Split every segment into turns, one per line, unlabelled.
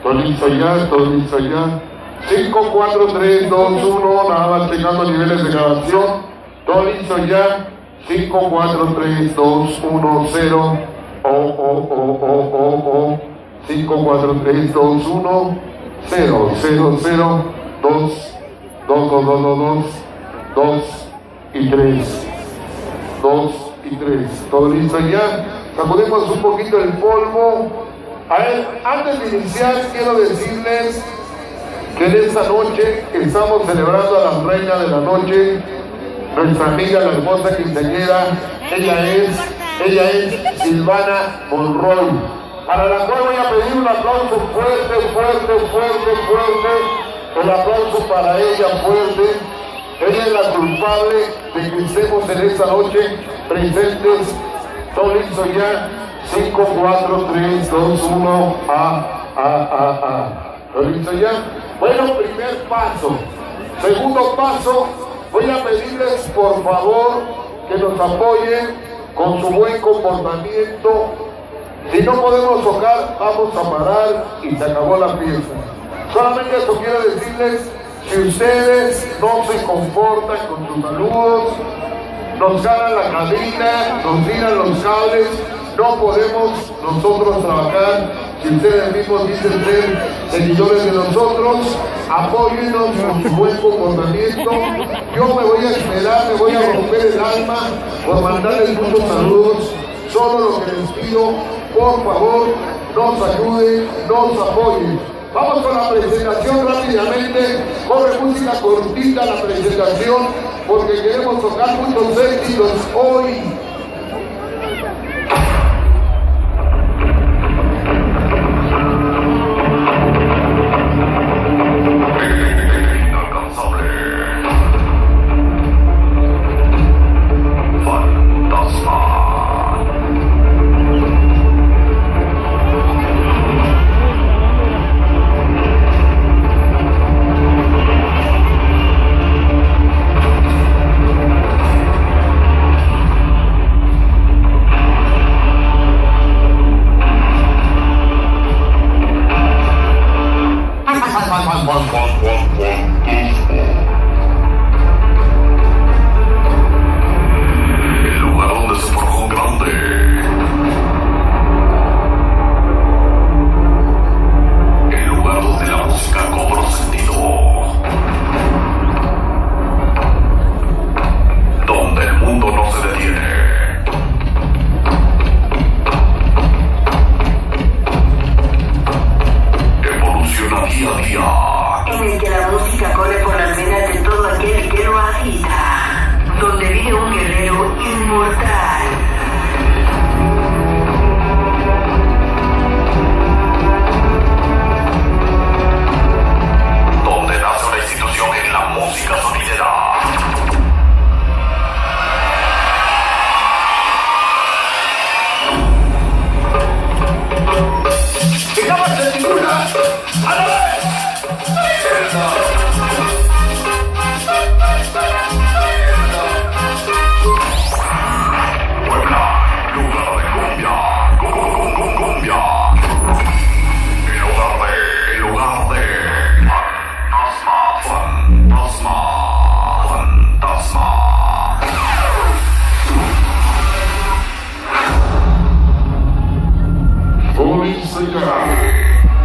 Todo listo ya, todo listo ya. 5, 4, 3, 2, 1, nada más checando niveles de grabación. Todo listo ya. 5, 4, 3, 2, 1, 0. 5, 4, 3, 2, 1, 0, 0, 0, 2, 2, 2, 2, 2, 2 y 3. 2 y 3. Todo listo ya. Sacudimos un poquito el polvo. A ver, antes de iniciar, quiero decirles que en esta noche estamos celebrando a la reina de la noche, nuestra amiga, la hermosa quinceañera. Ella es Silvana Monroy, para la cual voy a pedir un aplauso fuerte. El aplauso para ella fuerte. Ella es la culpable de que estemos en esta noche presentes. Todo listo ya. 5, 4, 3, 2, 1, ¿Todo listo ya? Bueno, primer paso. Segundo paso, voy a pedirles por favor que nos apoyen con su buen comportamiento. Si no podemos tocar, vamos a parar y se acabó la fiesta. Solamente eso quiero decirles, si ustedes no se comportan con sus saludos, nos ganan la cabina, nos tiran los cables, no podemos nosotros trabajar. Si ustedes mismos dicen ser seguidores de nosotros, apóyennos con su buen comportamiento. Yo me voy a esperar, me voy a romper el alma por mandarles muchos saludos. Solo lo que les pido, por favor, nos ayuden, nos apoyen. Vamos con la presentación rápidamente. Corre música cortita la presentación, porque queremos tocar muchos éxitos hoy.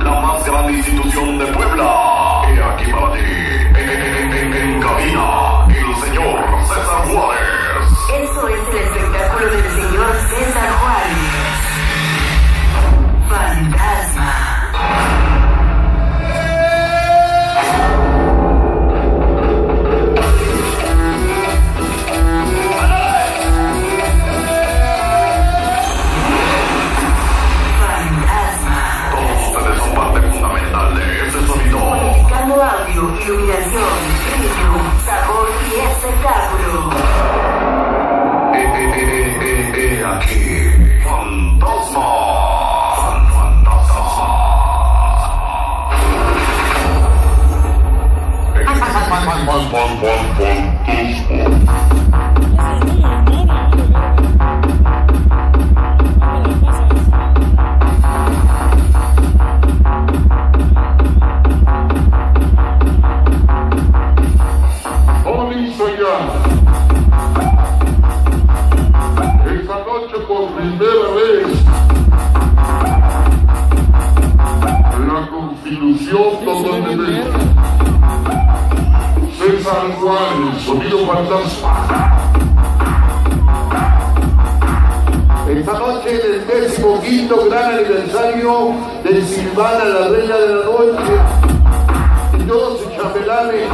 La más grande institución de Puebla. Y aquí para ti, en cabina, el señor César Juárez.
Eso es el espectáculo del señor César Juárez. Fantasma. Audio, iluminación, ritmo, sabor y espectáculo.
Aquí, Fantasma.
gran aniversario de Silvana, la reina de la noche, y todos sus chambelanes.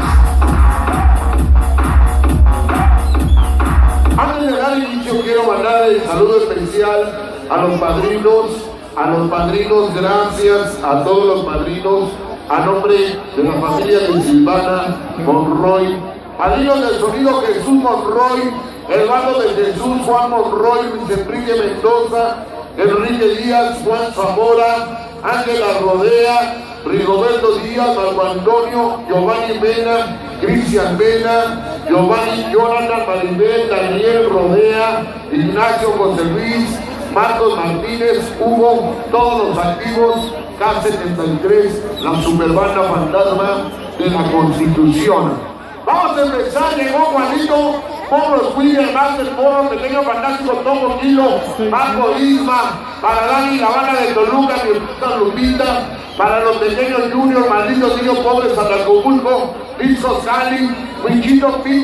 Antes de dar inicio, quiero mandar el saludo especial a los padrinos, gracias a todos los padrinos, a nombre de la familia de Silvana Monroy, padrinos del sonido Jesús Monroy, hermano de Jesús Juan Monroy, Luis Enrique Mendoza, Enrique Díaz, Juan Zamora, Ángela Rodea, Rigoberto Díaz, Marco Antonio, Giovanni Mena, Cristian Mena, Giovanni Jonathan Maribel, Daniel Rodea, Ignacio José Luis, Marcos Martínez, Hugo, todos los activos, K73, la superbanda fantasma de la Constitución. Vamos a empezar, llegó Juanito, Porros, William, Master, Porro, Pequeño Fantástico, Tomo Kilo, Marco Isma, para Dani, la banda de Toluca, mi puta Lupita, para los pequeños Junior, malditos niños pobres, Atacobulco, Pilso Sali, Winchito Pinto.